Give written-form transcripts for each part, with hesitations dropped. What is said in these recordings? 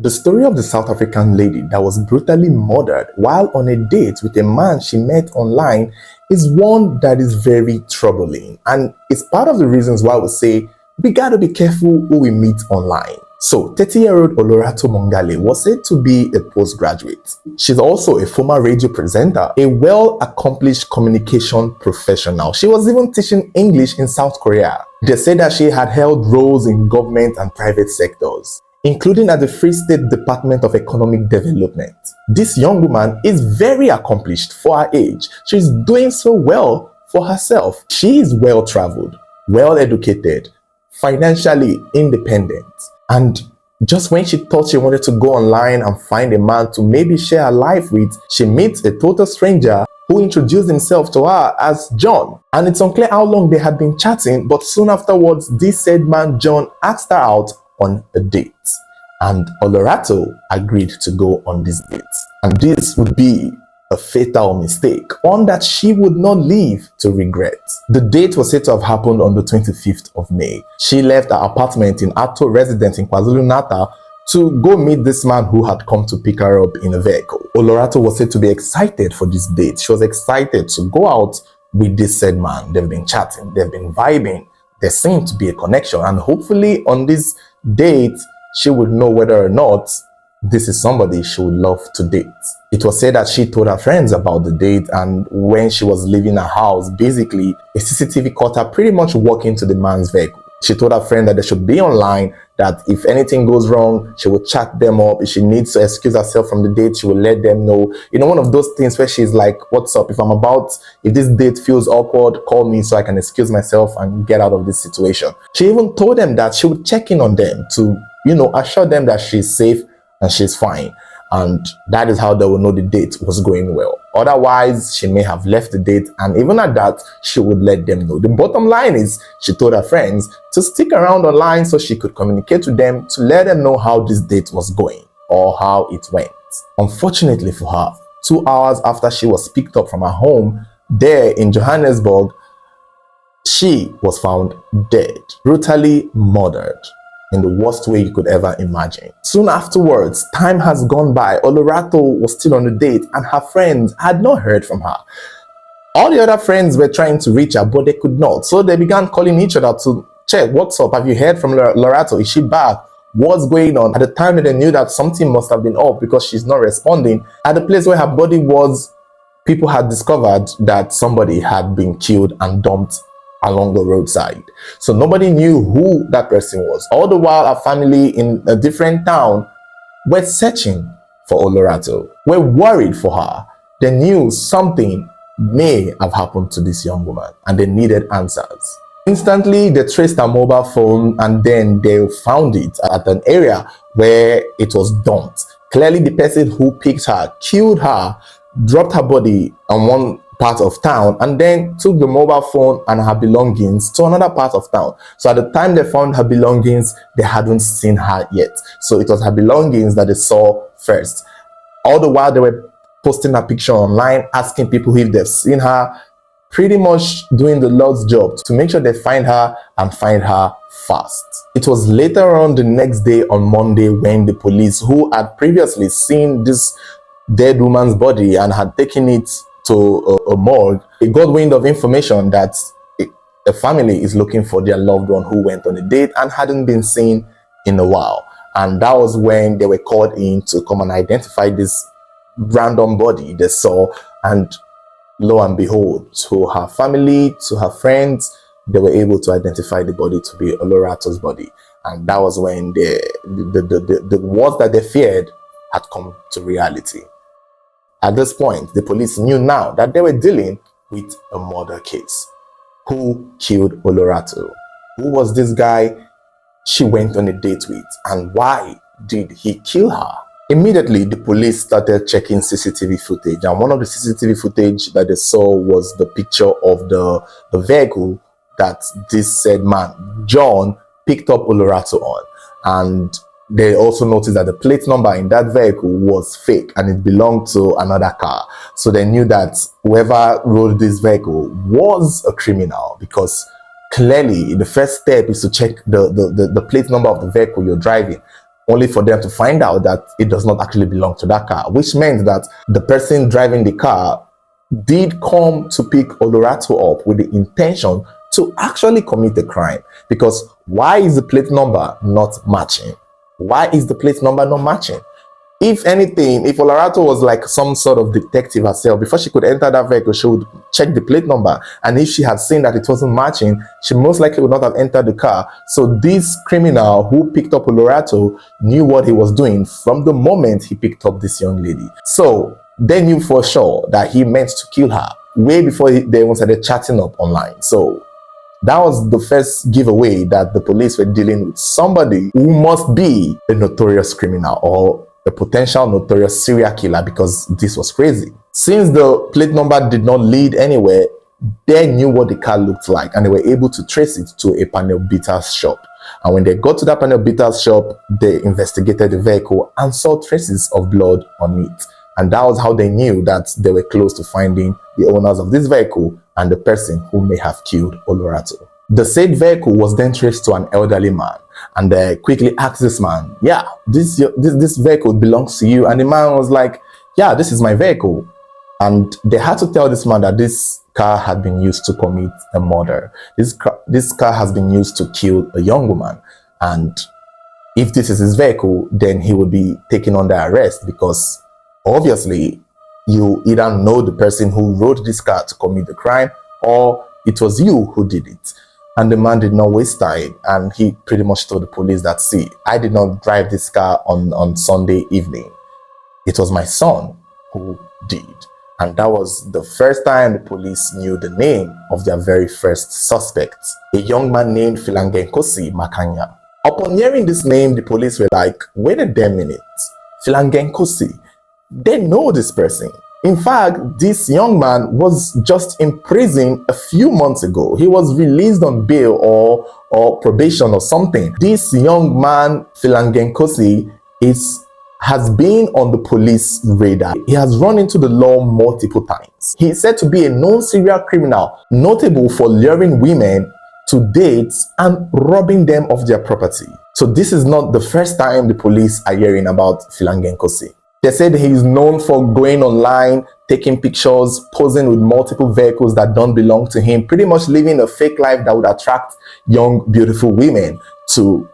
The story of the South African lady that was brutally murdered while on a date with a man she met online is one that is very troubling, and it's part of the reasons why we say we gotta be careful who we meet online. So, 30-year-old Olorato Mongale was said to be a postgraduate. She's also a former radio presenter, a well-accomplished communication professional. She was even teaching English in South Korea. They said that she had held roles in government and private sectors, including at the Free State Department of Economic Development. This young woman is very accomplished for her age. She's doing so well for herself. She is well-traveled, well-educated, financially independent. And just when she thought she wanted to go online and find a man to maybe share her life with, she meets a total stranger who introduced himself to her as John. And it's unclear how long they had been chatting, but soon afterwards, this said man John asked her out on a date. And Olorato agreed to go on this date. And this would be a fatal mistake, one that she would not live to regret. The date was said to have happened on the 25th of May. She left her apartment in Olato residence in KwaZulu-Natal to go meet this man who had come to pick her up in a vehicle. Olorato was said to be excited for this date. She was excited to go out with this said man. They've been chatting, they've been vibing, there seemed to be a connection, and hopefully on this date she would know whether or not this is somebody she would love to date. It was said that she told her friends about the date, and when she was leaving her house, basically a CCTV caught her pretty much walking to the man's vehicle. She told her friend that they should be online, that if anything goes wrong, she would chat them up. If she needs to excuse herself from the date, she will let them know. You know, one of those things where she's like, what's up? If this date feels awkward, call me so I can excuse myself and get out of this situation. She even told them that she would check in on them to, assure them that she's safe and she's fine. And that is how they will know the date was going well. Otherwise, she may have left the date, and even at that, she would let them know. The bottom line is, she told her friends to stick around online so she could communicate with them to let them know how this date was going or how it went. Unfortunately for her, 2 hours after she was picked up from her home there in Johannesburg, she was found dead, brutally murdered, in the worst way you could ever imagine. Soon afterwards, time has gone by. Olorato was still on the date, and her friends had not heard from her. All the other friends were trying to reach her, but they could not. So they began calling each other to check, what's up? Have you heard from Olorato? Is she back? What's going on? At the time, they knew that something must have been up because she's not responding. At the place where her body was, people had discovered that somebody had been killed and dumped along the roadside. So nobody knew who that person was. All the while, our family in a different town were searching for Olorato. We're worried for her. They knew something may have happened to this young woman, and they needed answers. Instantly, they traced her mobile phone, and then they found it at an area where it was dumped. Clearly, the person who picked her, killed her, dropped her body on one part of town, and then took the mobile phone and her belongings to another part of town. So at the time they found her belongings, they hadn't seen her yet. So it was her belongings that they saw first. All the while they were posting her picture online, asking people if they've seen her, pretty much doing the Lord's job to make sure they find her and find her fast. It was later on the next day, on Monday, when the police, who had previously seen this dead woman's body and had taken it to a morgue, they got wind of information that a family is looking for their loved one who went on a date and hadn't been seen in a while. And that was when they were called in to come and identify this random body they saw. And lo and behold, to her family, to her friends, they were able to identify the body to be Olorato's body. And that was when the words that they feared had come to reality. At this point, the police knew now that they were dealing with a murder case. Who killed Olorato? Who was this guy she went on a date with? And why did he kill her? Immediately, the police started checking CCTV footage. And one of the CCTV footage that they saw was the picture of the vehicle that this said man, John, picked up Olorato on. And they also noticed that the plate number in that vehicle was fake and it belonged to another car. So they knew that whoever rode this vehicle was a criminal, because clearly the first step is to check the plate number of the vehicle you're driving. only for them to find out that it does not actually belong to that car, which meant that the person driving the car did come to pick Olorato up with the intention to actually commit a crime. Because why is the plate number not matching? Why is the plate number not matching? If anything, if Olorato was like some sort of detective herself, before she could enter that vehicle, she would check the plate number. And if she had seen that it wasn't matching, she most likely would not have entered the car. So this criminal who picked up Olorato knew what he was doing from the moment he picked up this young lady. So they knew for sure that he meant to kill her way before they even started chatting up online. So that was the first giveaway that the police were dealing with somebody who must be a notorious criminal or a potential notorious serial killer, because this was crazy. Since the plate number did not lead anywhere, they knew what the car looked like and they were able to trace it to a panel beater's shop. And when they got to that panel beater's shop, they investigated the vehicle and saw traces of blood on it. And that was how they knew that they were close to finding the owners of this vehicle and the person who may have killed Olorato. The said vehicle was then traced to an elderly man, and they quickly asked this man, yeah, this vehicle belongs to you. And the man was like, yeah, this is my vehicle. And they had to tell this man that this car had been used to commit a murder. This car has been used to kill a young woman. And if this is his vehicle, then he would be taken under arrest, because obviously you either know the person who rode this car to commit the crime, or it was you who did it. And the man did not waste time, and he pretty much told the police that, see, I did not drive this car on Sunday evening. It was my son who did. And that was the first time the police knew the name of their very first suspect, a young man named Filangenkosi Makanya. Upon hearing this name, the police were like, wait a damn minute, Filangenkosi, they know this person. In fact, this young man was just in prison a few months ago. He was released on bail or probation or something. This young man, Filangenkosi, has been on the police radar. He has run into the law multiple times. He is said to be a known serial criminal, notable for luring women to dates and robbing them of their property. So this is not the first time the police are hearing about Filangenkosi. They said he is known for going online, taking pictures, posing with multiple vehicles that don't belong to him, pretty much living a fake life that would attract young, beautiful women to,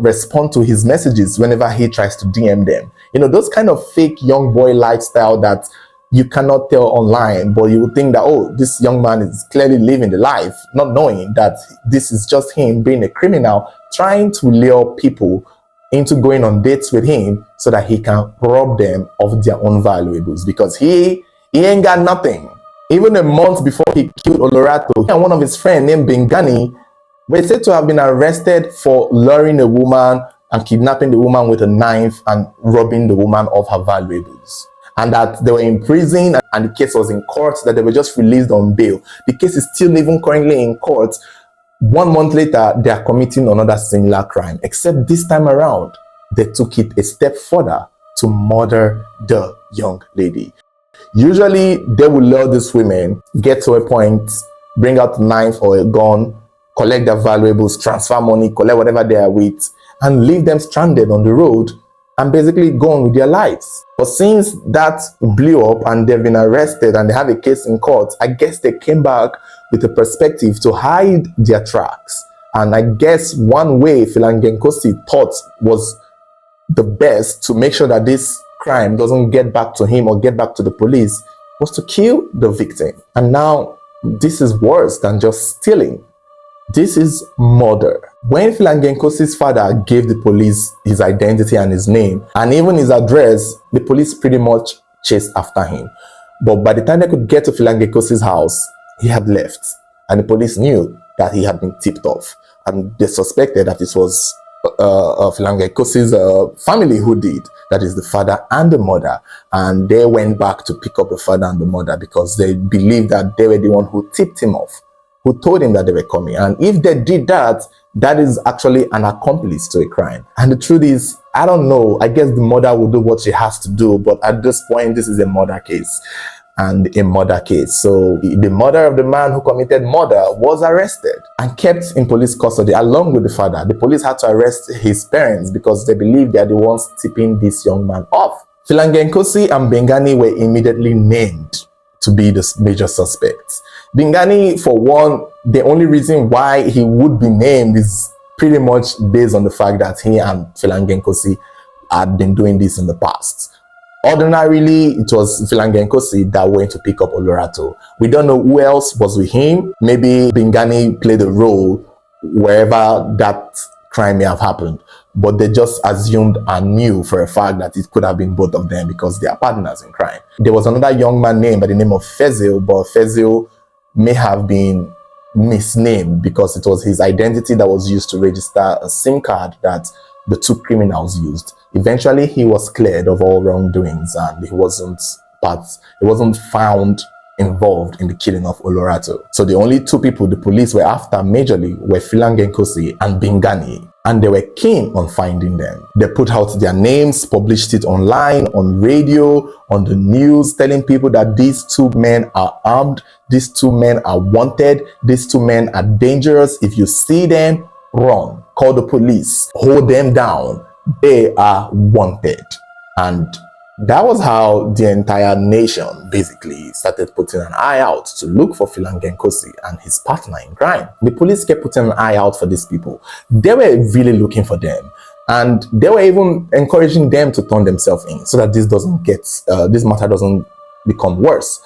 respond to his messages whenever he tries to DM them. Those kind of fake young boy lifestyle that you cannot tell online, but you would think that, oh, this young man is clearly living the life, not knowing that this is just him being a criminal, trying to lure people into going on dates with him so that he can rob them of their own valuables, because he ain't got nothing. Even a month before he killed Olorato, he and one of his friends named Bengani were said to have been arrested for luring a woman and kidnapping the woman with a knife and robbing the woman of her valuables. And that they were in prison and the case was in court, that they were just released on bail. The case is still even currently in court. 1 month later, they are committing another similar crime, except this time around, they took it a step further to murder the young lady. Usually, they will lure these women, get to a point, bring out a knife or a gun, collect their valuables, transfer money, collect whatever they are with, and leave them stranded on the road and basically go on with their lives. But since that blew up and they've been arrested and they have a case in court, I guess they came back with a perspective to hide their tracks. And I guess one way Filangenkosi thought was the best to make sure that this crime doesn't get back to him or get back to the police was to kill the victim. And now this is worse than just stealing. This is murder. When Filangenkosi's father gave the police his identity and his name and even his address, the police pretty much chased after him. But by the time they could get to Filangenkosi's house, he had left, and the police knew that he had been tipped off, and they suspected that it was Filangenkosi's family who did, that is the father and the mother. And they went back to pick up the father and the mother because they believed that they were the one who tipped him off, who told him that they were coming. And if they did that, that is actually an accomplice to a crime. And the truth is, I don't know, I guess the mother will do what she has to do, but at this point, this is a murder case. and a murder case. So the mother of the man who committed murder was arrested and kept in police custody along with the father. The police had to arrest his parents because they believed they are the ones tipping this young man off. Filangenkosi and Bengani were immediately named to be the major suspects. Bengani, for one, the only reason why he would be named is pretty much based on the fact that he and Filangenkosi had been doing this in the past. Ordinarily, it was Filangenkosi that went to pick up Olorato. We don't know who else was with him. Maybe Bengani played a role wherever that crime may have happened, but they just assumed and knew for a fact that it could have been both of them because they are partners in crime. There was another young man named by the name of Fezil, but Fezil may have been misnamed because it was his identity that was used to register a SIM card that the two criminals used. Eventually, he was cleared of all wrongdoings and he wasn't found involved in the killing of Olorato. So the only two people the police were after majorly were Filangenkosi and Bengani, and they were keen on finding them. They put out their names, published it online, on radio, on the news, telling people that these two men are armed, these two men are wanted, these two men are dangerous. If you see them, run, call the police, hold them down, they are wanted. And that was how the entire nation basically started putting an eye out to look for Filangenkosi and his partner in crime. The police kept putting an eye out for these people. They were really looking for them, and they were even encouraging them to turn themselves in so that this matter doesn't become worse.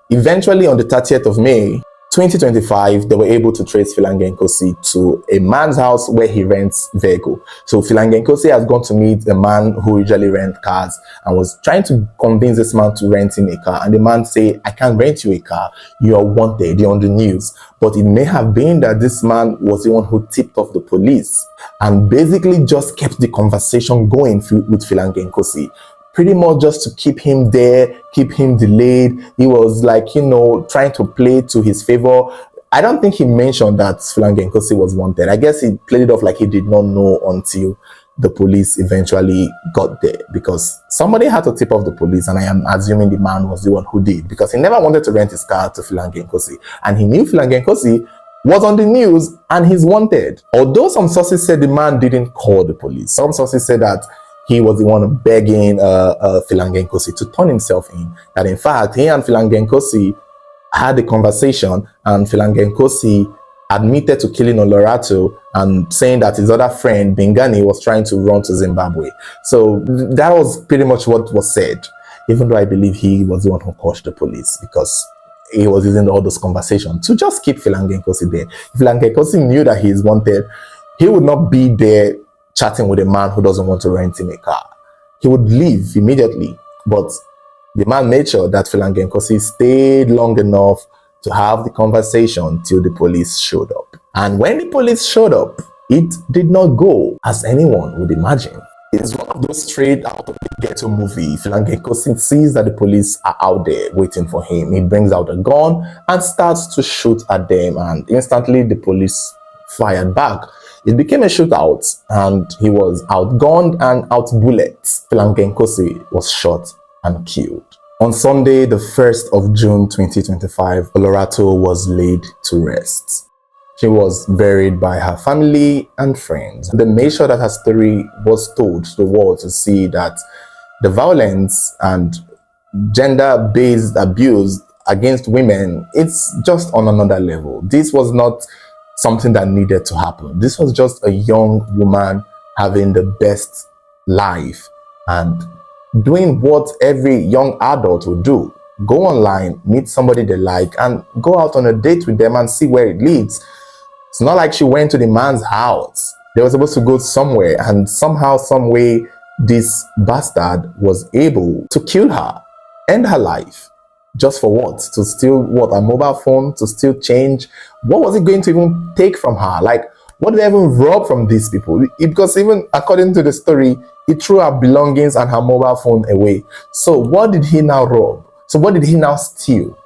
Eventually, on the 30th of May 2025, they were able to trace Filangenkosi to a man's house where he rents vehicle. So Filangenkosi has gone to meet a man who usually rents cars and was trying to convince this man to rent him a car. And the man said, "I can't rent you a car. You are wanted. You're on the news." But it may have been that this man was the one who tipped off the police and basically just kept the conversation going with Filangenkosi. Pretty much just to keep him there, keep him delayed. He was like, trying to play to his favor. I don't think he mentioned that Filangenkosi was wanted. I guess he played it off like he did not know until the police eventually got there, because somebody had to tip off the police, and I am assuming the man was the one who did, because he never wanted to rent his car to Filangenkosi, and he knew Filangenkosi was on the news and he's wanted. Although some sources said the man didn't call the police. Some sources said that he was the one begging Filangenkosi to turn himself in. That in fact, he and Filangenkosi had a conversation, and Filangenkosi admitted to killing Olorato and saying that his other friend, Bengani, was trying to run to Zimbabwe. So that was pretty much what was said, even though I believe he was the one who called the police, because he was using all those conversations to just keep Filangenkosi there. If Filangenkosi knew that he is wanted, he would not be there chatting with a man who doesn't want to rent him a car. He would leave immediately. But the man made sure that Filangenkosi stayed long enough to have the conversation till the police showed up. And when the police showed up, it did not go as anyone would imagine. It's one of those straight out of the ghetto movie. Filangenkosi sees that the police are out there waiting for him. He brings out a gun and starts to shoot at them, and instantly the police fired back. It became a shootout, and he was outgunned and outbulleted. Filangenkosi was shot and killed. On Sunday, the 1st of June 2025, Olorato was laid to rest. She was buried by her family and friends. They made sure that her story was told to the world to see that the violence and gender-based abuse against women, it's just on another level. This was not something that needed to happen. This was just a young woman having the best life and doing what every young adult would do. Go online, meet somebody they like, and go out on a date with them and see where it leads. It's not like she went to the man's house. They were supposed to go somewhere, and somehow, some way, this bastard was able to kill her, end her life. Just for what? To steal what? A mobile phone? To steal change? What was it going to even take from her? Like, what did they even rob from these people? Because even according to the story, he threw her belongings and her mobile phone away. So what did he now rob? So what did he now steal?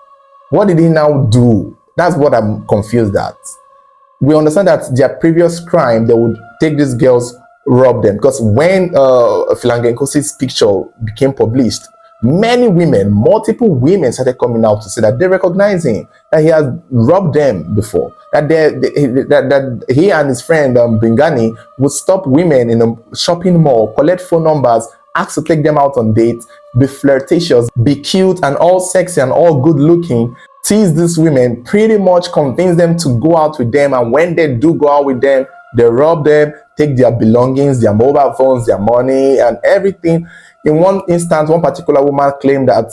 What did he now do? That's what I'm confused at. We understand that their previous crime, they would take these girls, rob them. Because when Filangenkosi's picture became published, many women, multiple women started coming out to say that they recognize him, that he has robbed them before, that that he and his friend Bingani would stop women in a shopping mall, collect phone numbers, ask to take them out on dates, be flirtatious, be cute and all sexy and all good looking, tease these women, pretty much convince them to go out with them, and when they do go out with them, they rob them, take their belongings, their mobile phones, their money and everything. In one instance, one particular woman claimed that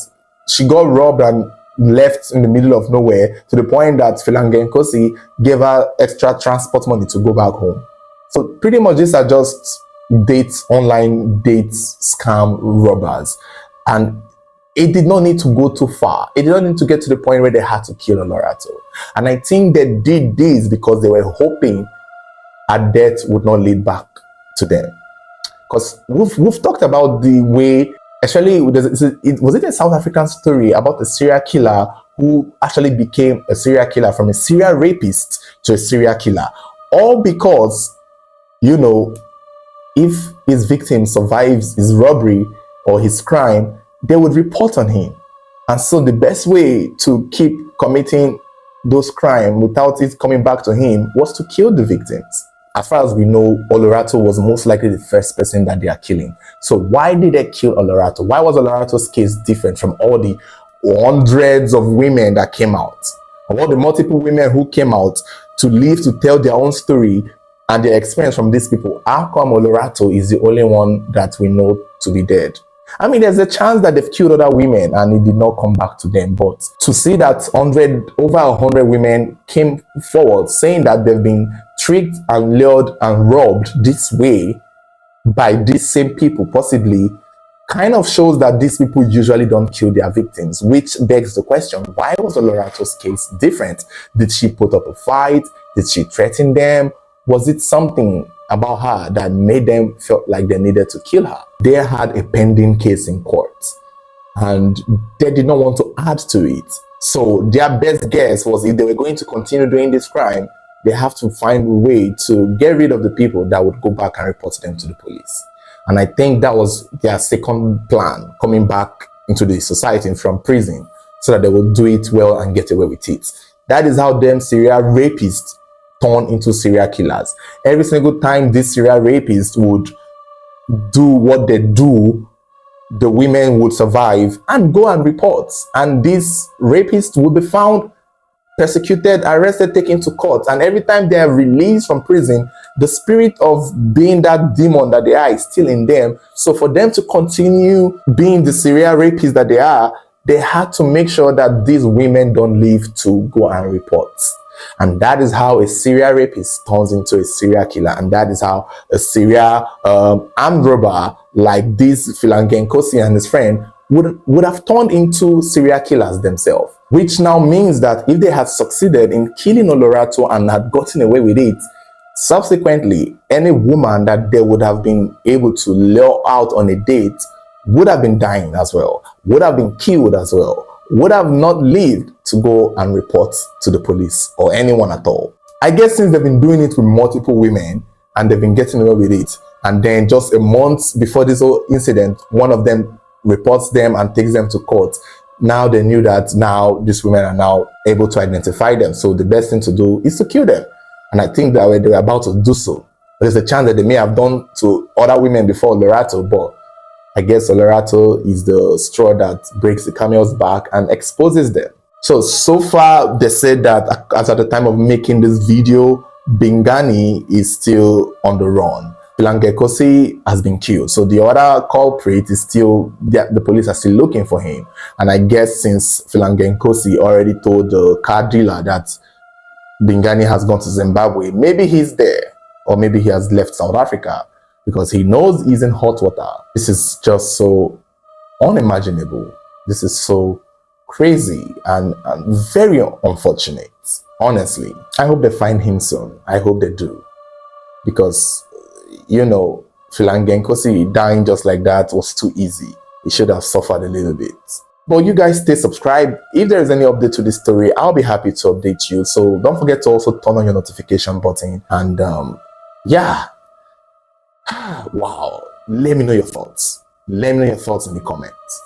she got robbed and left in the middle of nowhere, to the point that Philange Nkosi gave her extra transport money to go back home. So pretty much these are just online dates scam robbers, and it did not need to go too far. It did not need to get to the point where they had to kill Olorato. And I think they did this because they were hoping her death would not lead back to them. Because we've talked about the way, actually, was it a South African story about a serial killer who actually became a serial killer, from a serial rapist to a serial killer, all because, you know, if his victim survives his robbery or his crime, they would report on him. And so the best way to keep committing those crimes without it coming back to him was to kill the victims. As far as we know, Olorato was most likely the first person that they are killing. So why did they kill Olorato? Why was Olorato's case different from all the hundreds of women that came out? Of all the multiple women who came out to live to tell their own story and their experience from these people, how come Olorato is the only one that we know to be dead? I mean, there's a chance that they've killed other women and it did not come back to them. But to see that over 100 women came forward saying that they've been tricked and lured and robbed this way by these same people, possibly, kind of shows that these people usually don't kill their victims, which begs the question, why was Olorato's case different? Did she put up a fight? Did she threaten them? Was it something about her that made them feel like they needed to kill her? They had a pending case in court and they did not want to add to it. So their best guess was, if they were going to continue doing this crime, they have to find a way to get rid of the people that would go back and report them to the police. And I think that was their second plan, coming back into the society from prison, so that they will do it well and get away with it. That is how them serial rapists turn into serial killers. Every single time this serial rapist would do what they do, the women would survive and go and report. And these rapists would be found, persecuted, arrested, taken to court. And every time they are released from prison, the spirit of being that demon that they are is still in them. So for them to continue being the serial rapists that they are, they had to make sure that these women don't live to go and report. And that is how a serial rapist turns into a serial killer. And that is how a serial armed robber like this Philange Nkosi and his friend would have turned into serial killers themselves. Which now means that if they had succeeded in killing Olorato and had gotten away with it, subsequently, any woman that they would have been able to lure out on a date would have been dying as well, would have been killed as well, would have not lived to go and report to the police or anyone at all. I guess since they've been doing it with multiple women and they've been getting away with it, and then just a month before this whole incident, one of them reports them and takes them to court. Now they knew that now these women are now able to identify them. So the best thing to do is to kill them. And I think that they were about to do so. There's a chance that they may have done to other women before Olorato, but I guess Olorato is the straw that breaks the camel's back and exposes them. So far, they said that as at the time of making this video, Bingani is still on the run. Philange Nkosi has been killed. So the other culprit is still, the police are still looking for him. And I guess since Philange Nkosi already told the car dealer that Bingani has gone to Zimbabwe, maybe he's there, or maybe he has left South Africa, because he knows he's in hot water. This is just so unimaginable. This is so crazy and very unfortunate, honestly. I hope they find him soon. I hope they do. Because, you know, Philange Nkosi dying just like that was too easy. He should have suffered a little bit. But you guys stay subscribed. If there is any update to this story, I'll be happy to update you. So don't forget to also turn on your notification button. And yeah. Wow. Let me know your thoughts. Let me know your thoughts in the comments.